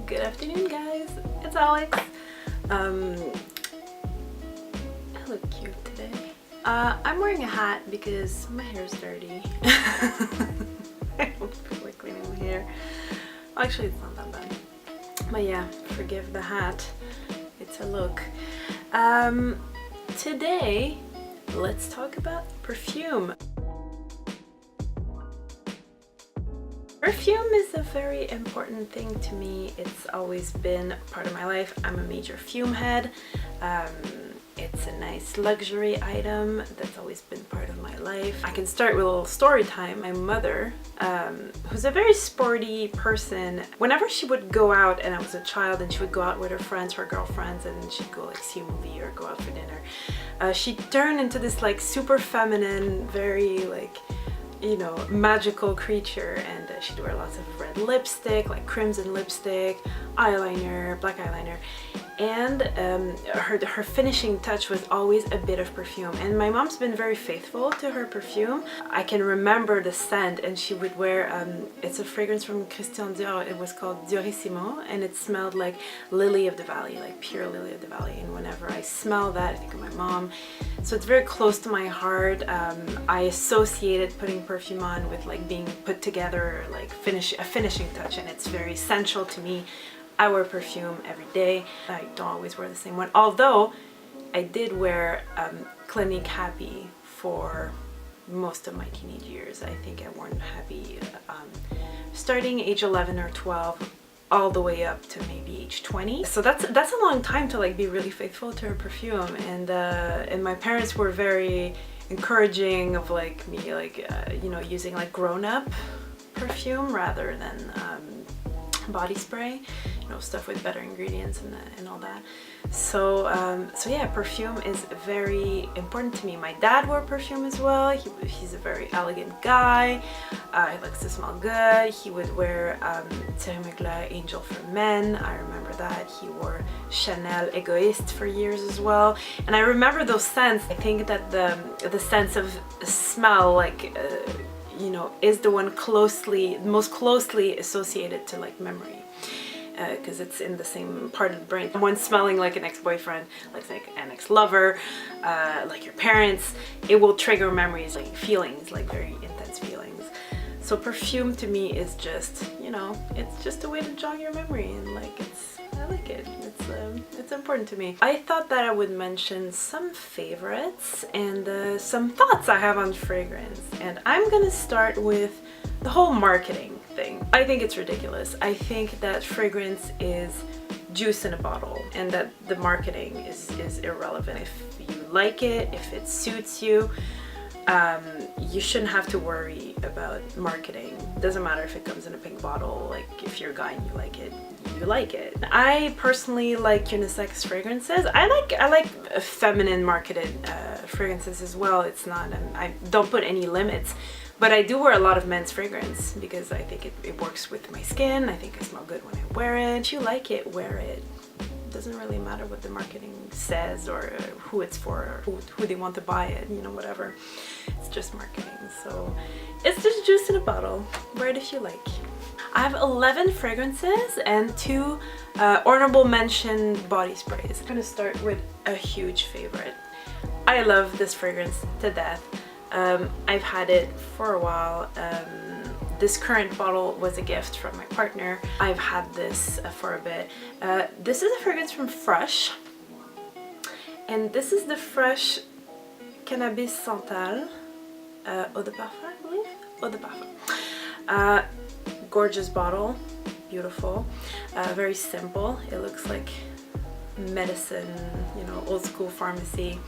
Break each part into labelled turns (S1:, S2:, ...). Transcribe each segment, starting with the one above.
S1: Good afternoon, guys. It's Alex. I look cute today. I'm wearing a hat because my hair is dirty. I don't feel like cleaning my hair. Actually, it's not that bad. But yeah, forgive the hat. It's a look. Today, let's talk about perfume. Perfume is a very important thing to me. It's always been part of my life. I'm a major fume head. It's a nice luxury item that's always been part of my life. I can start with a little story time. My mother, who's a very sporty person, whenever she would go out, and I was a child, and she would go out with her friends, her girlfriends, and she'd go like see a movie or go out for dinner, she turned into this like super feminine, very like, you know, magical creature, and she'd wear lots of red lipstick, like crimson lipstick, eyeliner, black eyeliner, and her finishing touch was always a bit of perfume. And my mom's been very faithful to her perfume. I can remember the scent, and she would wear it's a fragrance from Christian Dior. It was called Diorissimo, and it smelled like lily of the valley, like pure lily of the valley. And whenever I smell that, I think of my mom. So it's very close to my heart. I associated putting perfume on with like being put together, like a finishing touch, and it's very essential to me. I wear perfume every day. I don't always wear the same one, although I did wear Clinique Happy for most of my teenage years. I think I worn Happy starting age 11 or 12 all the way up to maybe age 20. So that's a long time to like be really faithful to her perfume, and my parents were very encouraging of like me like you know, using like grown-up perfume rather than body spray, you know, stuff with better ingredients and all that. So so yeah, perfume is very important to me. My dad wore perfume as well. He's a very elegant guy. He likes to smell good. He would wear THIERRY Angel for Men. I remember that. He wore Chanel Egoist for years as well. And I remember those scents. I think that the sense of smell, like you know, is the one most closely associated to like memory, because it's in the same part of the brain. One smelling like an ex-boyfriend, like an ex-lover, like your parents, it will trigger memories, like feelings, like very intense feelings. So perfume to me is just, you know, it's just a way to jog your memory, and like I like it. It's important to me. I thought that I would mention some favorites and some thoughts I have on fragrance, and I'm gonna start with the whole marketing thing. I think it's ridiculous. I think that fragrance is juice in a bottle, and that the marketing is irrelevant. If you like it, if it suits you, you shouldn't have to worry about marketing. Doesn't matter if it comes in a pink bottle. Like if you're a guy and you like it, you like it. I personally like unisex fragrances. I like feminine marketed fragrances as well. It's not I don't put any limits, but I do wear a lot of men's fragrance because I think it works with my skin. I think I smell good when I wear it. If you like it, wear it. It doesn't really matter what the marketing says or who it's for or who they want to buy it, you know, whatever. It's just marketing. So it's just juice in a bottle. Wear it if you like. I have 11 fragrances and 2 honorable mention body sprays. I'm gonna start with a huge favorite. I love this fragrance to death. I've had it for a while. This current bottle was a gift from my partner. I've had this for a bit. This is a fragrance from Fresh, and this is the Fresh Cannabis Santal Eau de Parfum, I believe? Eau de Parfum. Gorgeous bottle, beautiful, very simple. It looks like medicine, you know, old school pharmacy.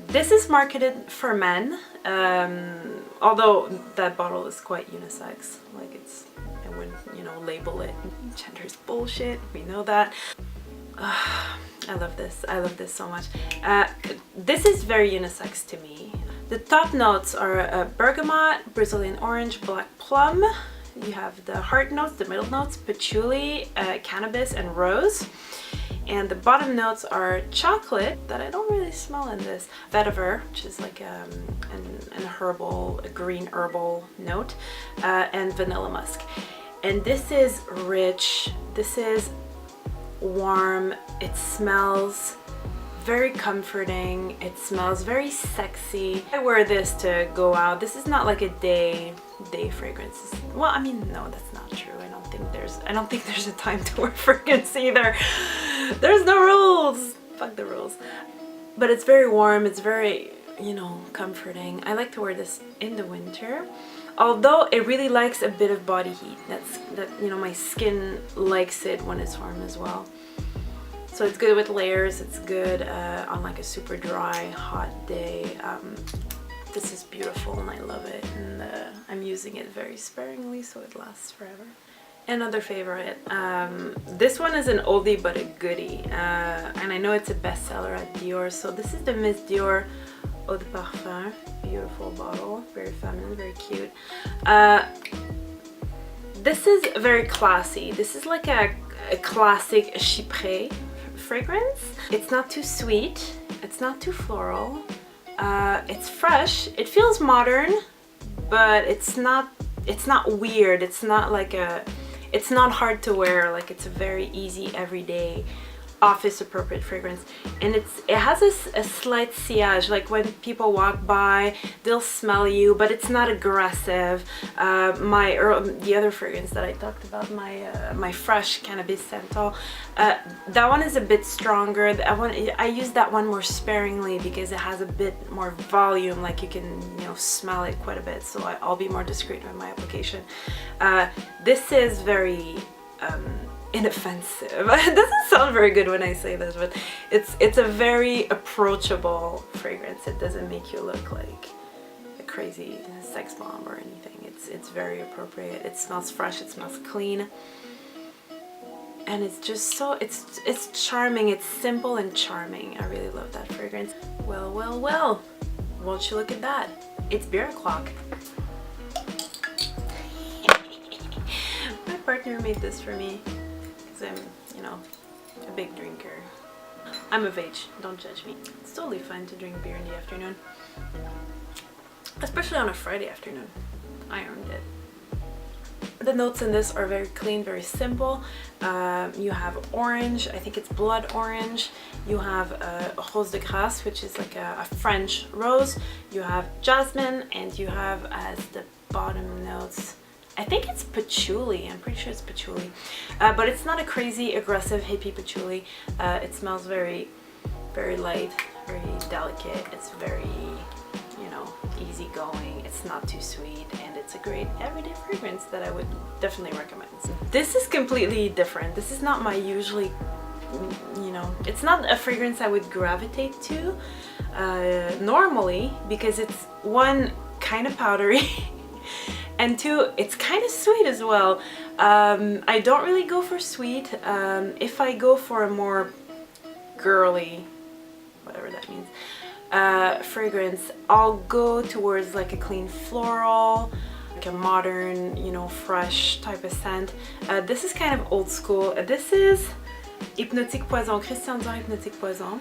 S1: This is marketed for men, although that bottle is quite unisex. Like I wouldn't, you know, label it. Gender's bullshit, we know that. I love this. I love this so much. This is very unisex to me. The top notes are bergamot, Brazilian orange, black plum. You have the heart notes, the middle notes, patchouli, cannabis, and rose. And the bottom notes are chocolate, that I don't really smell in this, vetiver, which is like an herbal, a green herbal note, and vanilla musk. And this is rich, this is warm, it smells very comforting, it smells very sexy. I wear this to go out. This is not like a day fragrance. Well, I mean, no, that's not true. I don't think there's a time to wear fragrance either. There's no rules. Fuck the rules. But it's very warm, it's very, you know, comforting. I like to wear this in the winter. Although it really likes a bit of body heat. That you know, my skin likes it when it's warm as well. So it's good with layers, it's good on like a super dry, hot day. This is beautiful and I love it, and I'm using it very sparingly so it lasts forever. Another favorite, this one is an oldie but a goodie, and I know it's a bestseller at Dior. So this is the Miss Dior Eau de Parfum, beautiful bottle, very feminine, very cute. This is very classy. This is like a classic chypre fragrance. It's not too sweet, it's not too floral, it's fresh, it feels modern, but it's not weird. It's not like it's not hard to wear. Like, it's a very easy everyday office appropriate fragrance, and it has a slight sillage, like when people walk by they'll smell you, but it's not aggressive. The other fragrance that I talked about, my fresh Cannabis Santal, that one is a bit stronger. I use that one more sparingly because it has a bit more volume, like you can, you know, smell it quite a bit, so I'll be more discreet with my application. This is very inoffensive. It doesn't sound very good when I say this, but it's a very approachable fragrance. It doesn't make you look like a crazy sex bomb or anything. It's very appropriate. It smells fresh, it smells clean, and it's just so it's charming. It's simple and charming. I really love that fragrance. Well, well, well, won't you look at that? It's beer o'clock. My partner made this for me. I'm, you know, a big drinker. I'm of age, don't judge me. It's totally fine to drink beer in the afternoon, especially on a Friday afternoon. I earned it. The notes in this are very clean, very simple. You have orange, I think it's blood orange. You have rose de grasse, which is like a French rose. You have jasmine, and you have, as the bottom notes, I think it's patchouli. I'm pretty sure it's patchouli, but it's not a crazy aggressive hippie patchouli. It smells very, very light, very delicate. It's very, you know, easygoing. It's not too sweet, and it's a great everyday fragrance that I would definitely recommend. This is completely different. This is not my usually, you know, it's not a fragrance I would gravitate to normally, because it's, one, kind of powdery. And two, it's kind of sweet as well. I don't really go for sweet. If I go for a more girly, whatever that means, fragrance, I'll go towards like a clean floral, like a modern, you know, fresh type of scent. This is kind of old school. This is Hypnotic Poison, Christian Dior Hypnotic Poison.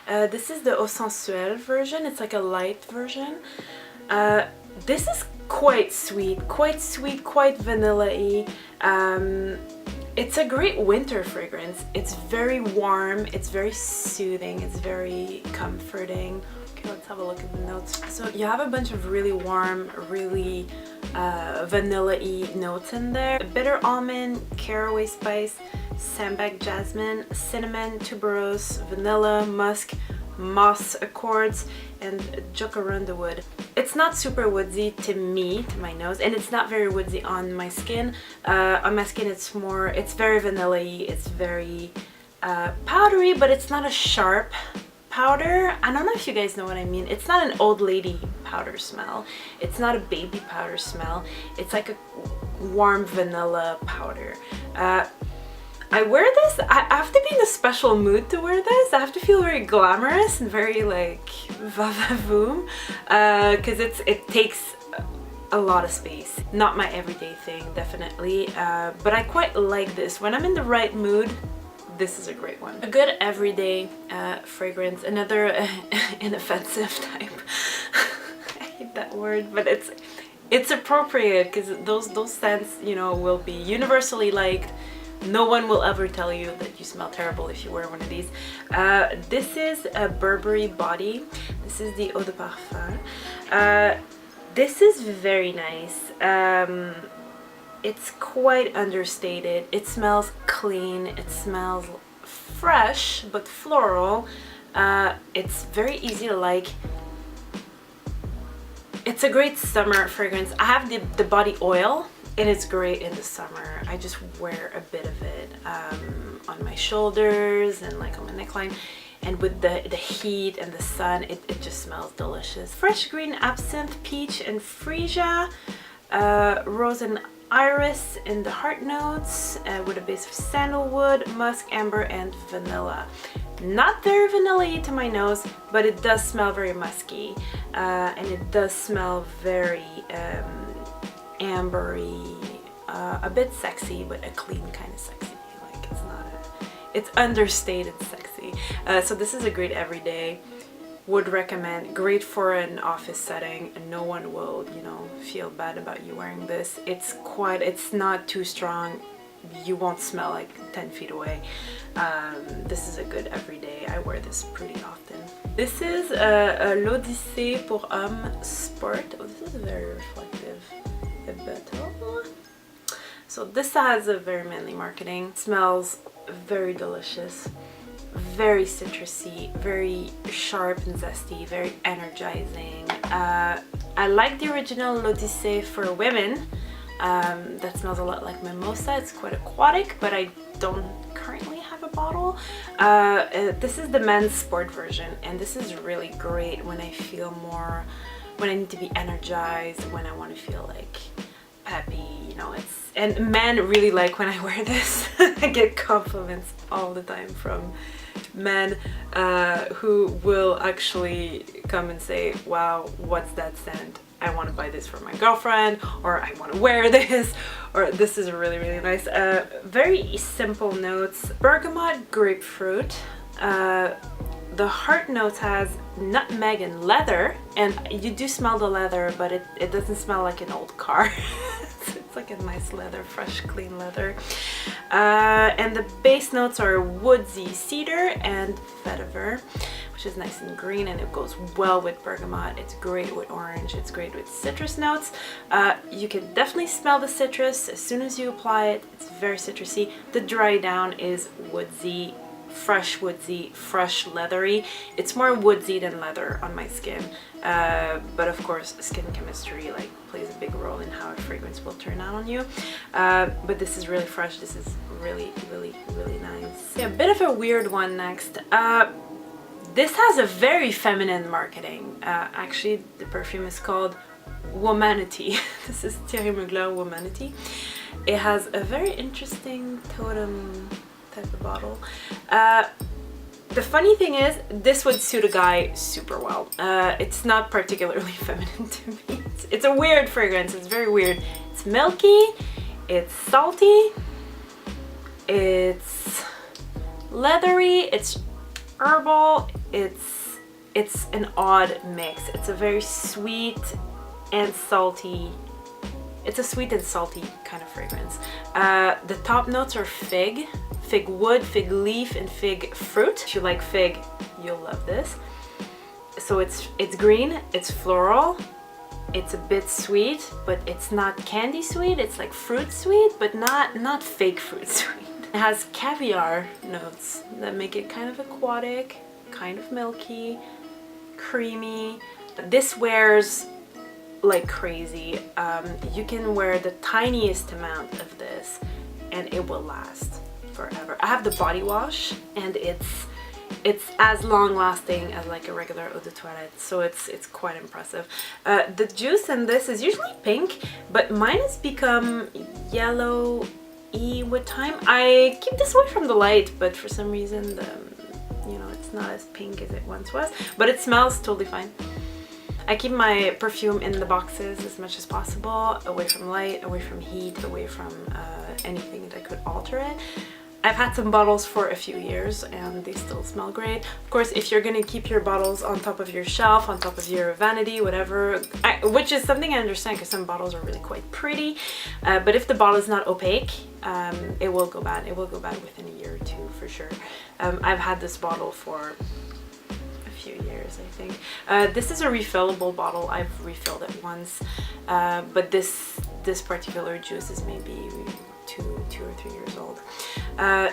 S1: This is the Eau Sensuelle version. It's like a light version. This is quite sweet, quite vanilla-y. It's a great winter fragrance. It's very warm, it's very soothing, it's very comforting. Okay, let's have a look at the notes. So you have a bunch of really warm, really vanilla-y notes in there. Bitter almond, caraway spice, sambac jasmine, cinnamon, tuberose, vanilla, musk, moss accords, and jacaranda wood. It's not super woodsy to me, to my nose, and it's not very woodsy on my skin. It's very vanilla-y, it's very powdery, but it's not a sharp powder. I don't know if you guys know what I mean. It's not an old lady powder smell. It's not a baby powder smell. It's like a warm vanilla powder. I wear this, I have to be in a special mood to wear this. I have to feel very glamorous and very like va-va-voom, because it takes a lot of space. Not my everyday thing, definitely, but I quite like this. When I'm in the right mood, this is a great one. A good everyday fragrance, another inoffensive type. I hate that word, but it's appropriate because those scents, you know, will be universally liked. No one will ever tell you that you smell terrible if you wear one of these. This is a Burberry Body. This is the Eau de Parfum. This is very nice. It's quite understated. It smells clean. It smells fresh but floral. It's very easy to like. It's a great summer fragrance. I have the body oil, and it's great in the summer. I just wear a bit of it on my shoulders and like on my neckline, and with the heat and the sun, it just smells delicious. Fresh green absinthe, peach and freesia, rose and iris in the heart notes, with a base of sandalwood, musk, amber and vanilla. Not very vanilla-y to my nose, but it does smell very musky, and it does smell very ambery, a bit sexy, but a clean kind of sexy. Like it's not it's understated sexy. So this is a great everyday. Would recommend. Great for an office setting, and no one will, you know, feel bad about you wearing this. It's not too strong. You won't smell like 10 feet away. This is a good everyday. I wear this pretty often. This is l'Odyssée pour Homme Sport. Oh, this is very reflective. A bottle. So this has a very manly marketing. It smells very delicious, very citrusy, very sharp and zesty, very energizing. I like the original l'Odyssée for women. That smells a lot like mimosa. It's quite aquatic, but I don't currently have a bottle. This is the men's sport version, and this is really great when I feel more, when I need to be energized, when I want to feel like peppy, you know. And men really like when I wear this. I get compliments all the time from men who will actually come and say, wow, what's that scent? I want to buy this for my girlfriend, or I want to wear this, or this is really, really nice. Very simple notes. Bergamot, grapefruit. The heart notes has nutmeg and leather, and you do smell the leather, but it doesn't smell like an old car. It's like a nice leather, fresh, clean leather. And the base notes are woodsy cedar and vetiver, which is nice and green, and it goes well with bergamot. It's great with orange. It's great with citrus notes. You can definitely smell the citrus as soon as you apply it. It's very citrusy. The dry down is woodsy, fresh woodsy, fresh leathery. It's more woodsy than leather on my skin, but of course skin chemistry like plays a big role in how a fragrance will turn out on you. But this is really fresh. This is really, really, really nice. Yeah, a bit of a weird one next. This has a very feminine marketing. Actually, the perfume is called Womanity. This is Thierry Mugler Womanity. It has a very interesting totem type of bottle. The funny thing is, this would suit a guy super well. It's not particularly feminine to me. It's a weird fragrance. It's very weird. It's milky, it's salty, it's leathery, it's herbal, it's an odd mix. It's a very sweet and salty. It's a sweet and salty kind of fragrance. The top notes are fig wood, fig leaf, and fig fruit. If you like fig, you'll love this. So it's green, it's floral, it's a bit sweet, but it's not candy sweet. It's like fruit sweet, but not fake fruit sweet. It has caviar notes that make it kind of aquatic, kind of milky, creamy. This wears like crazy. You can wear the tiniest amount of this and it will last forever. I have the body wash, and it's as long lasting as like a regular eau de toilette, so it's quite impressive. The juice in this is usually pink, but mine has become yellow-y with time. I keep this away from the light, but for some reason it's not as pink as it once was, but it smells totally fine. I keep my perfume in the boxes as much as possible, away from light, away from heat, away from anything that could alter it. I've had some bottles for a few years and they still smell great. Of course, if you're gonna keep your bottles on top of your shelf, on top of your vanity, whatever, which is something I understand because some bottles are really quite pretty, but if the bottle is not opaque, it will go bad. It will go bad within a year or two for sure. I've had this bottle for a few years, I think. This is a refillable bottle. I've refilled it once, but this particular juice is maybe two or 3 years old.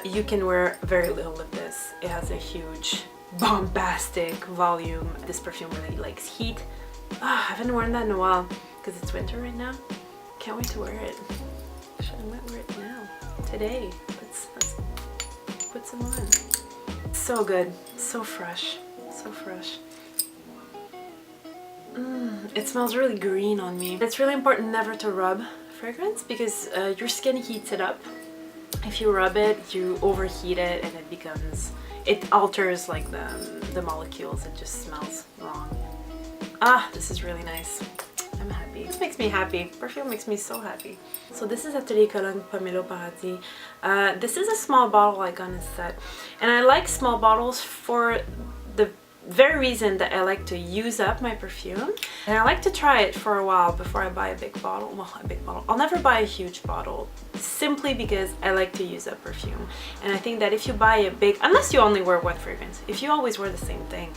S1: You can wear very little of this. It has a huge bombastic volume. This perfume really likes heat. I haven't worn that in a while because it's winter right now. Can't wait to wear it. Actually, I might wear it now. Today. Let's put some on. So good. So fresh. So fresh. It smells really green on me. It's really important never to rub fragrance because your skin heats it up. If you rub it, you overheat it and it alters like the molecules. It just smells wrong. This is really nice. I'm happy. This makes me happy. Perfume makes me so happy. So this is Atelier Cologne Pomelo Paradis. This is a small bottle I got in a set, and I like small bottles for the very reason that I like to use up my perfume, and I like to try it for a while before I buy a big bottle. Well, a big bottle. I'll never buy a huge bottle simply because I like to use up perfume, and I think that if you buy a big, unless you only wear one fragrance, if you always wear the same thing,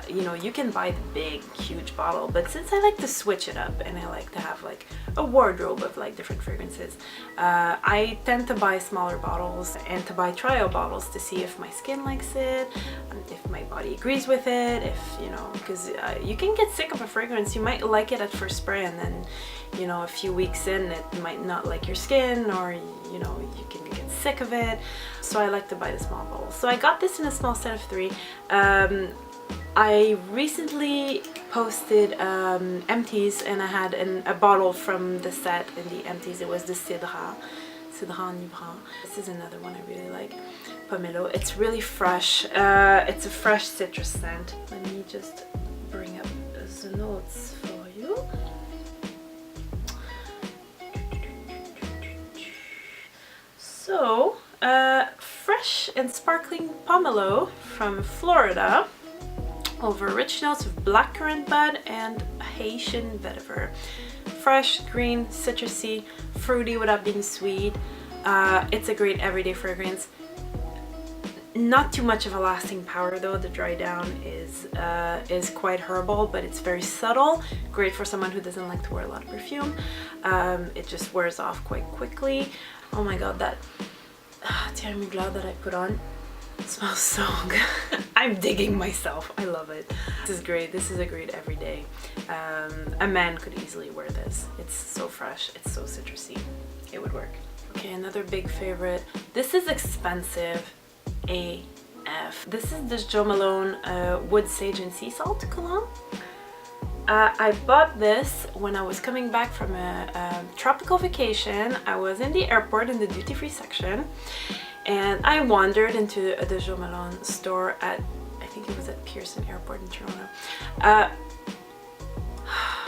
S1: you know, you can buy the big huge bottle, but since I like to switch it up and I like to have like a wardrobe of like different fragrances, I tend to buy smaller bottles and to buy trial bottles to see if my skin likes it, if my body agrees with it, if, you know, because you can get sick of a fragrance. You might like it at first spray and then, you know, a few weeks in it might not like your skin, or, you know, you can get sick of it. So I like to buy the small bottles. So I got this in a small set of 3. I recently posted empties, and I had a bottle from the set in the empties. It was the Cidra en Ibra. This is another one I really like. Pomelo. It's really fresh. It's a fresh citrus scent. Let me just bring up the notes for you. So, fresh and sparkling pomelo from Florida, over rich notes of blackcurrant bud and Haitian vetiver. Fresh, green, citrusy, fruity without being sweet. It's a great everyday fragrance. Not too much of a lasting power though. The dry down is quite herbal, but it's very subtle. Great for someone who doesn't like to wear a lot of perfume. It just wears off quite quickly. Oh my god, that THIERRY Mugler that I put on smells so good. I'm digging myself. I love it. This is great. This is a great everyday. A man could easily wear this. It's so fresh. It's so citrusy. It would work. Okay, another big favorite. This is expensive AF. This is this Jo Malone Wood, Sage and Sea Salt cologne. I bought this when I was coming back from a tropical vacation. I was in the airport in the duty-free section, and I wandered into the Jo Malone store at, I think it was at Pearson Airport in Toronto.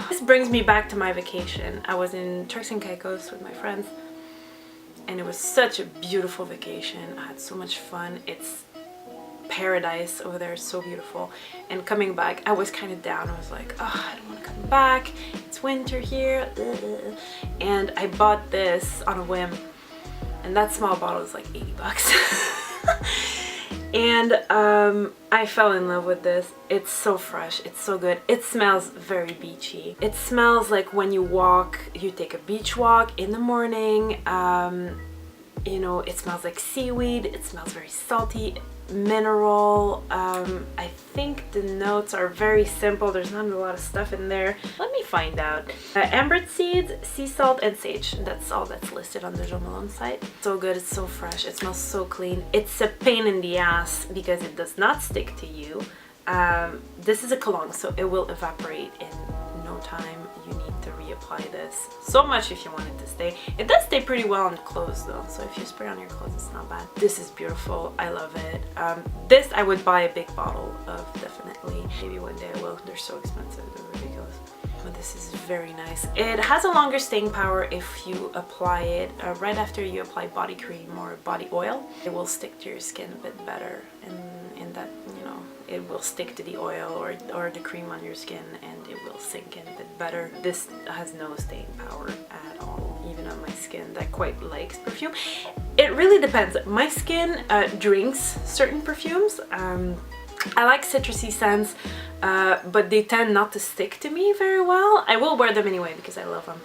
S1: This brings me back to my vacation. I was in Turks and Caicos with my friends, and it was such a beautiful vacation. I had so much fun. It's paradise over there. It's so beautiful. And coming back, I was kind of down. I was like, oh, I don't want to come back. It's winter here. And I bought this on a whim, and that small bottle is like 80 bucks. And I fell in love with this. It's so fresh. It's so good. It smells very beachy. It smells like when you walk, you take a beach walk in the morning. You know, it smells like seaweed. It smells very salty, mineral. I think the notes are very simple. There's not a lot of stuff in there. Let me find out. Ambered seeds, sea salt, and sage. That's all that's listed on the Jo Malone site. So good. It's so fresh. It smells so clean. It's a pain in the ass because it does not stick to you. This is a cologne, so it will evaporate in no time. You need to reapply this so much if you want it to stay. It does stay pretty well on clothes though, so if you spray on your clothes, it's not bad. This is beautiful. I love it. This I would buy a big bottle of, definitely. Maybe one day I will. They're so expensive. They're ridiculous. but this is very nice. It has a longer staying power if you apply it right after you apply body cream or body oil. It will stick to your skin a bit better, and in that, you know, it will stick to the oil or the cream on your skin, and it will sink in a bit better. This has no staying power at all, even on my skin that quite likes perfume. It really depends. My skin drinks certain perfumes. I like citrusy scents, but they tend not to stick to me very well. I will wear them anyway because I love them,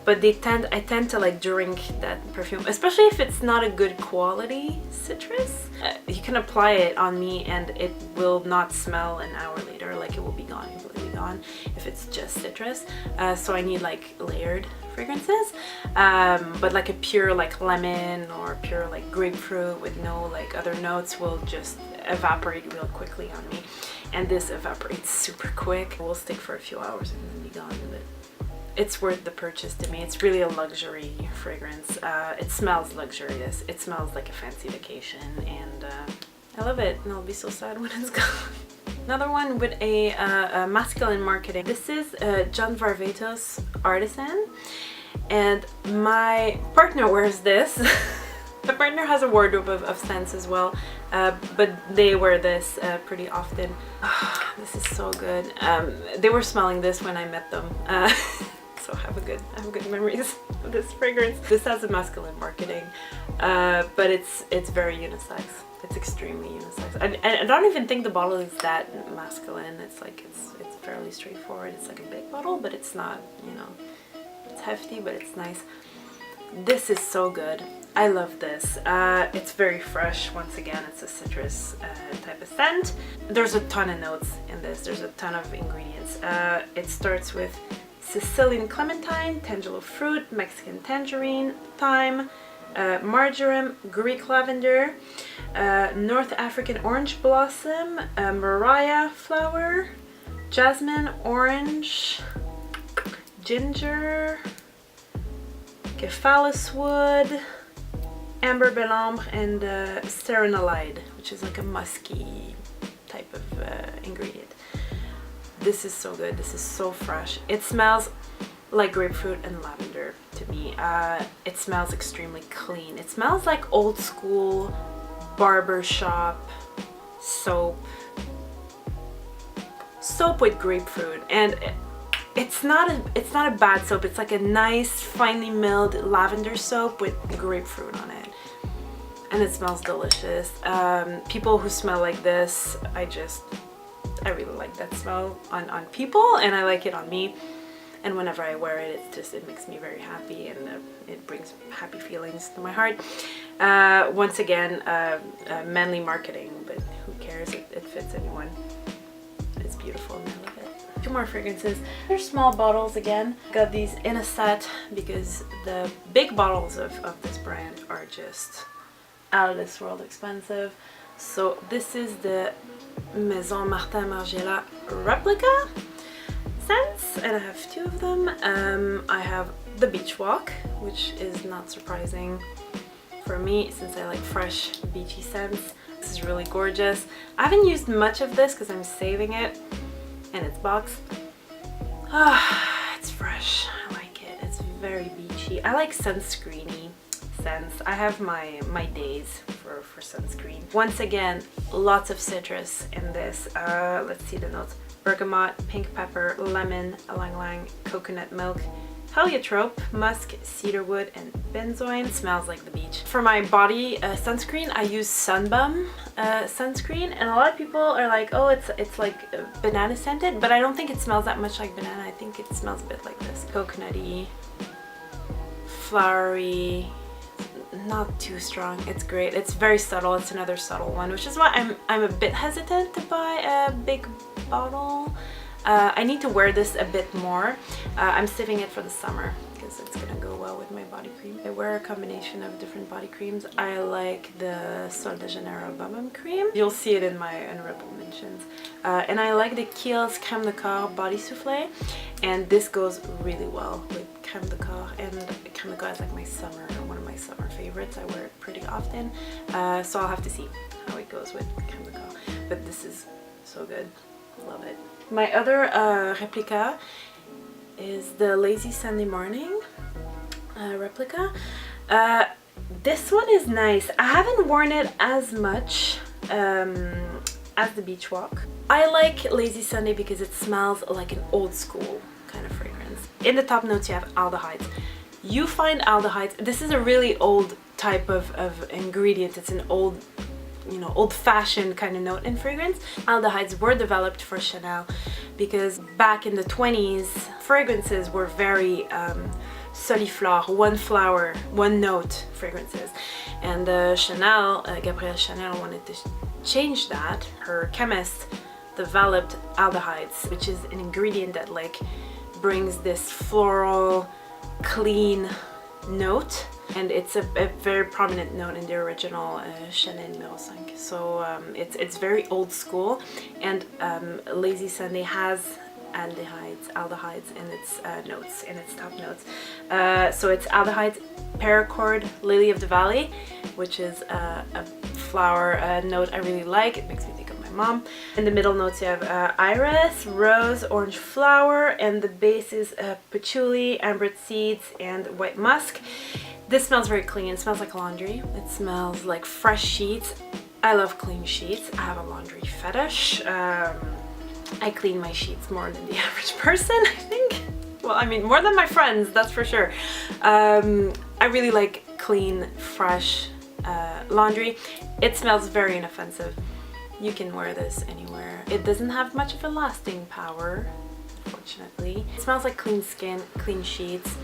S1: but I tend to like drink that perfume, especially if it's not a good quality citrus. You can apply it on me and it will not smell an hour later, like it will be gone, completely gone, if it's just citrus. So I need like layered fragrances, but like a pure like lemon or pure like grapefruit with no like other notes will just evaporate real quickly on me, and this evaporates super quick. It will stick for a few hours and then be gone, but it's worth the purchase to me. It's really a luxury fragrance. It smells luxurious. It smells like a fancy vacation, and I love it, and I'll be so sad when it's gone. Another one with a masculine marketing. This is John VARVATOS Artisan, and my partner wears this. My partner has a wardrobe of scents as well, but they wear this pretty often. Oh, this is so good. They were smelling this when I met them, so I have good memories of this fragrance. This has a masculine marketing, but it's very unisex. It's extremely unisex. I don't even think the bottle is that masculine. It's like it's fairly straightforward. It's like a big bottle, but it's not, you know, it's hefty, but it's nice. This is so good. I love this. It's very fresh. Once again, it's a citrus type of scent. There's a ton of notes in this. There's a ton of ingredients. It starts with Sicilian clementine, tangelo fruit, Mexican tangerine, thyme, marjoram, Greek lavender, North African orange blossom, mariah flower, jasmine, orange, ginger, cephalus wood, amber belambre, and serenolide, which is like a musky type of ingredient. This is so good. This is so fresh. It smells like grapefruit and lavender to me. It smells extremely clean. It smells like old school barber shop soap with grapefruit, and it's not a bad soap. It's like a nice finely milled lavender soap with grapefruit on it, and it smells delicious. People who smell like this, I really like that smell on people, and I like it on me. And whenever I wear it, it makes me very happy, and it brings happy feelings to my heart. Once again, manly marketing, but who cares? It fits anyone. It's beautiful, and I love it. Two more fragrances. They're small bottles again. Got these in a set because the big bottles of this brand are just out of this world expensive. So this is the Maison Martin Margiela Replica scents, and I have two of them. I have the Beach Walk, which is not surprising for me since I like fresh beachy scents. This is really gorgeous. I haven't used much of this because I'm saving it in its box. It's fresh. I like it. It's very beachy. I like sunscreeny scents. I have my days for sunscreen. Once again, lots of citrus in this. Let's see the notes. Bergamot, pink pepper, lemon, ylang ylang, coconut milk, heliotrope, musk, cedarwood, and benzoin. It smells like the beach. For my body sunscreen, I use Sunbum sunscreen, and a lot of people are like, oh, it's like banana scented, but I don't think it smells that much like banana. I think it smells a bit like this. Coconutty, flowery, not too strong. It's great. It's very subtle. It's another subtle one, which is why I'm a bit hesitant to buy a big bottle. I need to wear this a bit more. I'm saving it for the summer because it's gonna go well with my body cream. I wear a combination of different body creams. I like the Sol de Janeiro Bum Cream. You'll see it in my honorable mentions. And I like the Kiehl's Crème de Corps Body Soufflé, and this goes really well with Crème de Corps, and Crème de Corps is like my summer, one of my summer favorites. I wear it pretty often, so I'll have to see how it goes with Crème de Corps, but this is so good. love it. My other replica is the Lazy Sunday Morning replica. This one is nice. I haven't worn it as much as the Beach Walk. I like Lazy Sunday because it smells like an old school kind of fragrance. In the top notes you have aldehydes. You find aldehydes, this is a really old type of ingredient. It's an old, you know, old-fashioned kind of note in fragrance. Aldehydes were developed for Chanel because back in the 20s, fragrances were very soliflore, one flower, one note fragrances. And Chanel, Gabrielle Chanel wanted to change that. Her chemist developed aldehydes, which is an ingredient that like brings this floral, clean note, and it's a very prominent note in the original Chanel No. 5. So it's very old school, and Lazy Sunday has aldehydes in its notes, in its top notes. So it's aldehydes, paracord, lily of the valley, which is a flower note I really like. It makes me think of my mom. In the middle notes you have iris, rose, orange flower, and the base is patchouli, amber seeds, and white musk. This smells very clean. It smells like laundry. It smells like fresh sheets. I love clean sheets. I have a laundry fetish. I clean my sheets more than the average person, I think. Well, I mean, more than my friends, that's for sure. I really like clean, fresh laundry. It smells very inoffensive. You can wear this anywhere. It doesn't have much of a lasting power, unfortunately. It smells like clean skin, clean sheets,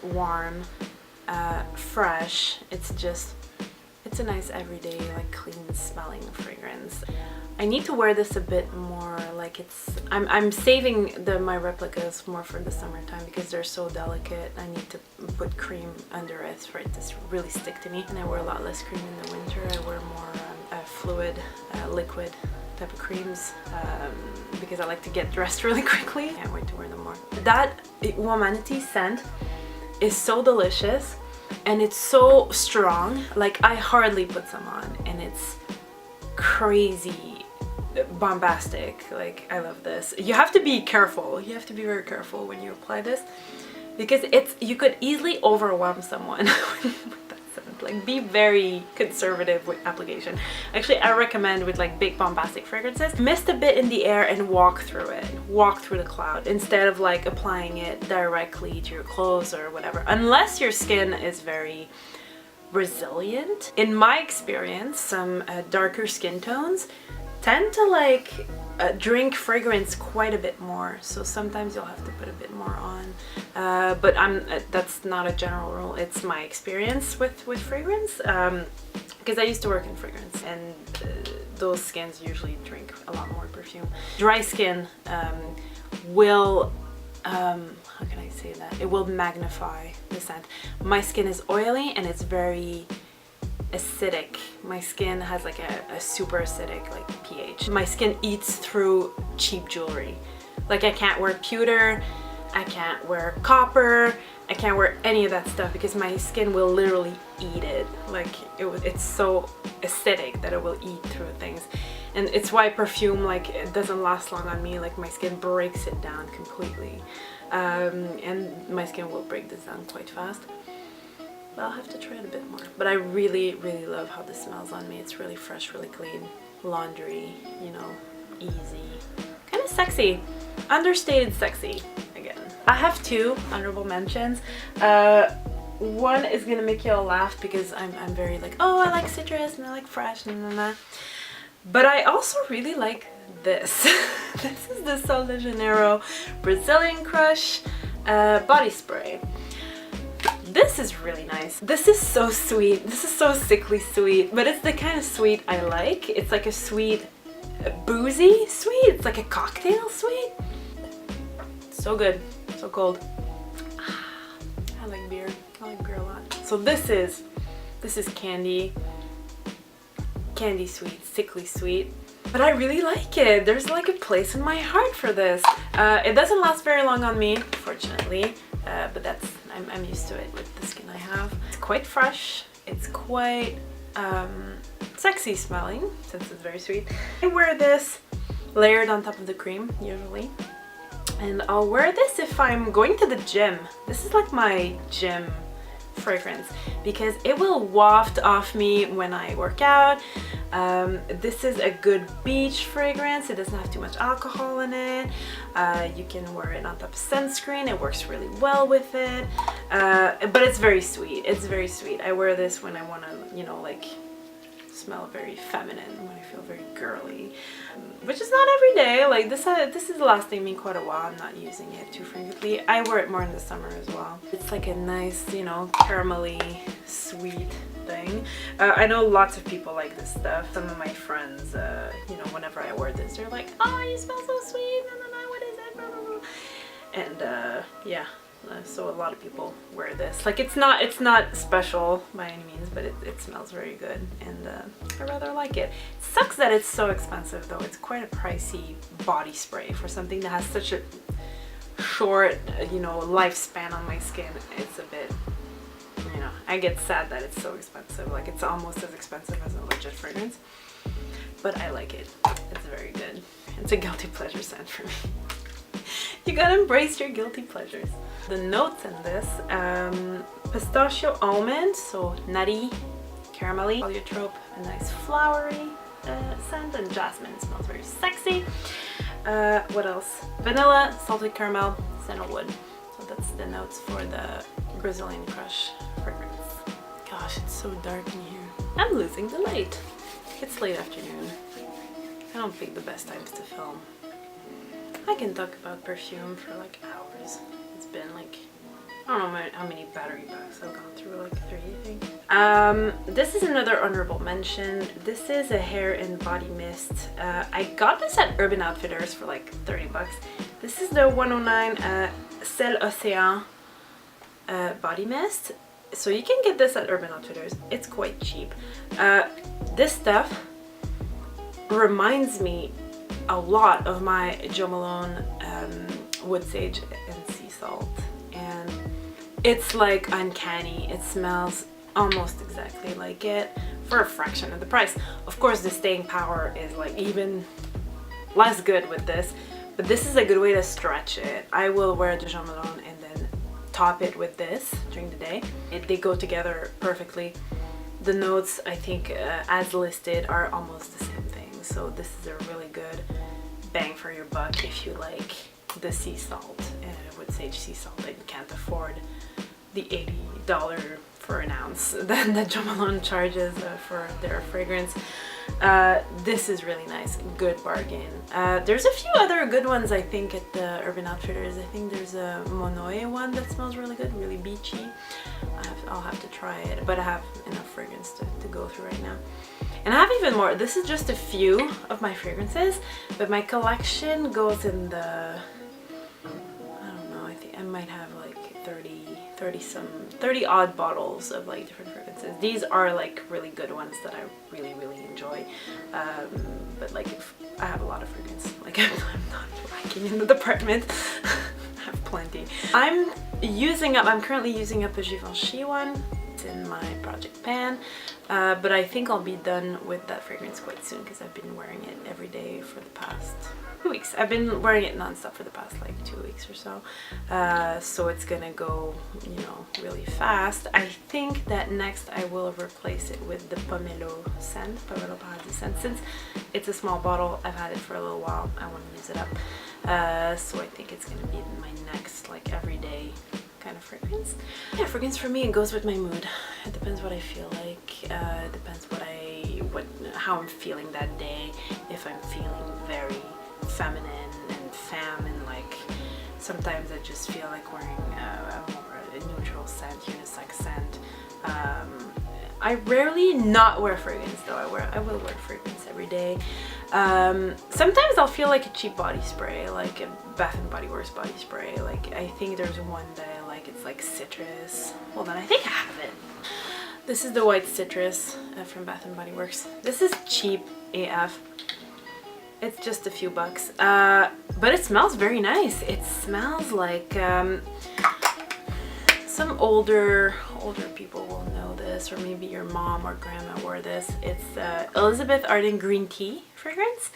S1: warm, fresh. It's a nice everyday, like clean smelling fragrance. I need to wear this a bit more, like I'm saving my replicas more for the summertime because they're so delicate. I need to put cream under it for it to really stick to me. And I wear a lot less cream in the winter. I wear more fluid, liquid type of creams because I like to get dressed really quickly. Can't wait to wear them more. That Womanity scent is so delicious and it's so strong. Like I hardly put some on and it's crazy bombastic. Like I love this. You have to be careful. You have to be very careful when you apply this because you could easily overwhelm someone with that scent. Like be very conservative with application. Actually, I recommend with like big bombastic fragrances, mist a bit in the air and walk through it. Walk through the cloud instead of like applying it directly to your clothes or whatever. Unless your skin is very resilient. In my experience, some darker skin tones tend to like drink fragrance quite a bit more, so sometimes you'll have to put a bit more on, but that's not a general rule. It's my experience with fragrance because I used to work in fragrance and those skins usually drink a lot more perfume. Dry skin will how can I say that? It will magnify the scent. My skin is oily and it's very acidic. My skin has like a super acidic like pH. My skin eats through cheap jewelry. Like I can't wear pewter, I can't wear copper, I can't wear any of that stuff because my skin will literally eat it. Like it's so acidic that it will eat through things. And it's why perfume, like it doesn't last long on me. Like my skin breaks it down completely. And my skin will break this down quite fast. But I'll have to try it a bit more. But I really, really love how this smells on me. It's really fresh, really clean. Laundry, you know, easy. Kind of sexy. Understated sexy, again. I have two honorable mentions. One is gonna make you all laugh because I'm very like, oh, I like citrus and I like fresh and but I also really like this. This is the Sol de Janeiro Brazilian Crush body spray. This is really nice. This is so sweet. This is so sickly sweet, but it's the kind of sweet I like. It's like a sweet, boozy sweet. It's like a cocktail sweet. So good. So cold. I like beer. I like beer a lot. So this is candy sweet, sickly sweet. But I really like it. There's like a place in my heart for this. It doesn't last very long on me, fortunately. But I'm used to it with the skin I have. It's quite fresh. It's quite sexy smelling since it's very sweet. I wear this layered on top of the cream usually. And I'll wear this if I'm going to the gym. This is like my gym fragrance because it will waft off me when I work out. This is a good beach fragrance. It doesn't have too much alcohol in it. You can wear it on top of sunscreen. It works really well with it. But it's very sweet. It's very sweet. I wear this when I want to, you know, like smell very feminine, when I feel very girly, which is not every day. Like this is lasting me quite a while. I'm not using it too frequently. I wear it more in the summer as well. It's like a nice, you know, caramelly sweet thing. I know lots of people like this stuff. Some of my friends, you know, whenever I wear this, they're like, oh, you smell so sweet, what is it, blah, blah, blah. And yeah, so a lot of people wear this. Like it's not special by any means, but it smells very good, and I rather like it. It sucks that it's so expensive though. It's quite a pricey body spray for something that has such a short, you know, lifespan on my skin. It's a bit, you know, I get sad that it's so expensive. Like it's almost as expensive as a legit fragrance, but I like it. It's very good. It's a guilty pleasure scent for me. You gotta embrace your guilty pleasures. The notes in this, pistachio almond, so nutty, caramelly, heliotrope, a nice flowery scent, and jasmine. It smells very sexy. What else? Vanilla, salted caramel, sandalwood. So that's the notes for the Brazilian Crush fragrance. Gosh, it's so dark in here. I'm losing the light. It's late afternoon. I don't pick the best times to film. I can talk about perfume for like hours. It's been like, I don't know how many battery packs I've gone through, like 3 I think. This is another honorable mention. This is a hair and body mist. I got this at Urban Outfitters for like 30 bucks. This is the 109 Sel Océan body mist. So you can get this at Urban Outfitters. It's quite cheap. This stuff reminds me a lot of my Jo Malone Wood Sage and Sea Salt, and it's like uncanny. It smells almost exactly like it for a fraction of the price. Of course the staying power is like even less good with this, but this is a good way to stretch it. I will wear the Jo Malone and then top it with this during the day. They go together perfectly. The notes, I think, as listed, are almost the same thing. So this is a really good bang for your buck if you like the sea salt, and Wood Sage sea salt, that you can't afford the $80 for an ounce that Jo Malone charges for their fragrance. This is really nice, good bargain. There's a few other good ones I think at the Urban Outfitters. I think there's a Monoe one that smells really good, really beachy. I'll have to try it, but I have enough fragrance to go through right now. And I have even more. This is just a few of my fragrances, but my collection goes in the, I don't know, I think I might have like 30 odd bottles of like different fragrances. These are like really good ones that I really enjoy. But like if I have a lot of fragrance, like I'm not lacking in the department. I have plenty. I'm currently using up a Givenchy one. It's in my project pan, but I think I'll be done with that fragrance quite soon because I've been wearing it every day for the past 2 weeks. I've been wearing it non-stop for the past like 2 weeks or so, so it's gonna go, you know, really fast. I think that next I will replace it with the Pomelo scent, Pomelo Paradis scent. Since it's a small bottle, I've had it for a little while, I want to use it up, so I think it's gonna be my next like everyday kind of fragrance. Yeah, fragrance for me, it goes with my mood. It depends what I feel like. It depends how I'm feeling that day. If I'm feeling very feminine and femme, and like sometimes I just feel like wearing a neutral scent, unisex scent. I rarely not wear fragrance though. I will wear fragrance every day. Sometimes I'll feel like a cheap body spray, like a Bath & Body Works body spray. Like I think there's one that I like, it's like citrus. Hold on, I think I have it. This is the white citrus from Bath & Body Works. This is cheap AF. It's just a few bucks, but it smells very nice. It smells like some older people will know this, or maybe your mom or grandma wore this. It's Elizabeth Arden green tea fragrance.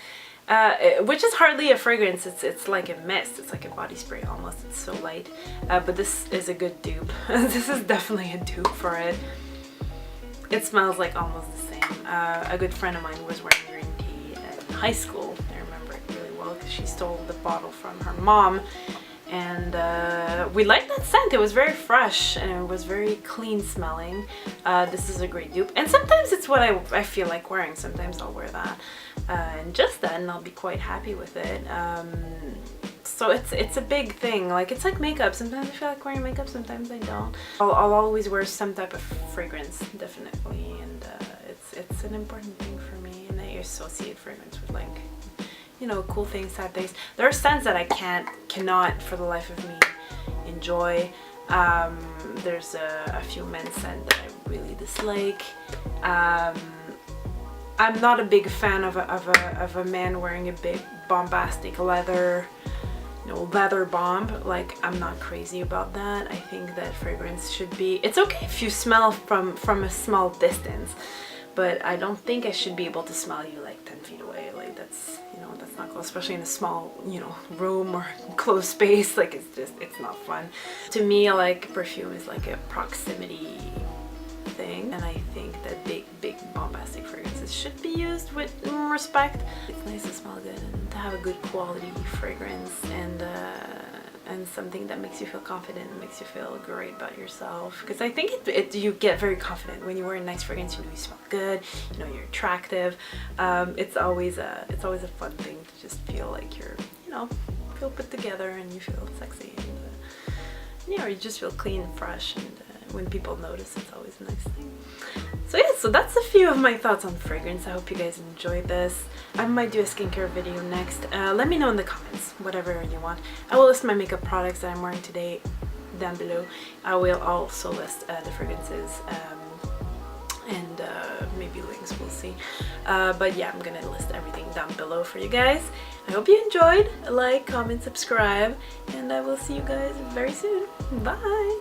S1: which is hardly a fragrance. It's like a mist. It's like a body spray almost. It's so light. But this is a good dupe. This is definitely a dupe for it. It smells like almost the same. A good friend of mine was wearing green tea in high school. I remember it really well because she stole the bottle from her mom. And we liked that scent. It was very fresh and it was very clean smelling. This is a great dupe. And sometimes it's what I feel like wearing. Sometimes I'll wear that. And just then I'll be quite happy with it. So it's a big thing. Like, it's like makeup. Sometimes I feel like wearing makeup, sometimes I don't. I'll always wear some type of fragrance, definitely. And it's an important thing for me. And I associate fragrance with, like, you know, cool things, sad things. There are scents that I cannot for the life of me enjoy. There's a few men's scents that I really dislike. I'm not a big fan of a man wearing a big bombastic leather, you know, leather bomb. Like, I'm not crazy about that. I think that fragrance should be, it's okay if you smell from a small distance, but I don't think I should be able to smell you like 10 feet away. Like, that's, you know, that's not cool, especially in a small, you know, room or closed space. Like, it's not fun. To me, like, perfume is like a proximity thing, and I think that big bombastic fragrances should be used with respect. It's nice to smell good and to have a good quality fragrance, and something that makes you feel confident and makes you feel great about yourself. Because I think you get very confident when you wear a nice fragrance. You know, you smell good, you know, you're attractive. It's always a fun thing to just feel like you're, you know, feel put together and you feel sexy, and you know, you just feel clean and fresh, and when people notice, it's always a nice thing. So yeah, so that's a few of my thoughts on fragrance. I hope you guys enjoyed this. I might do a skincare video next. Let me know in the comments, whatever you want. I will list my makeup products that I'm wearing today down below. I will also list the fragrances and maybe links, we'll see. But yeah, I'm gonna list everything down below for you guys. I hope you enjoyed. Like, comment, subscribe, and I will see you guys very soon. Bye!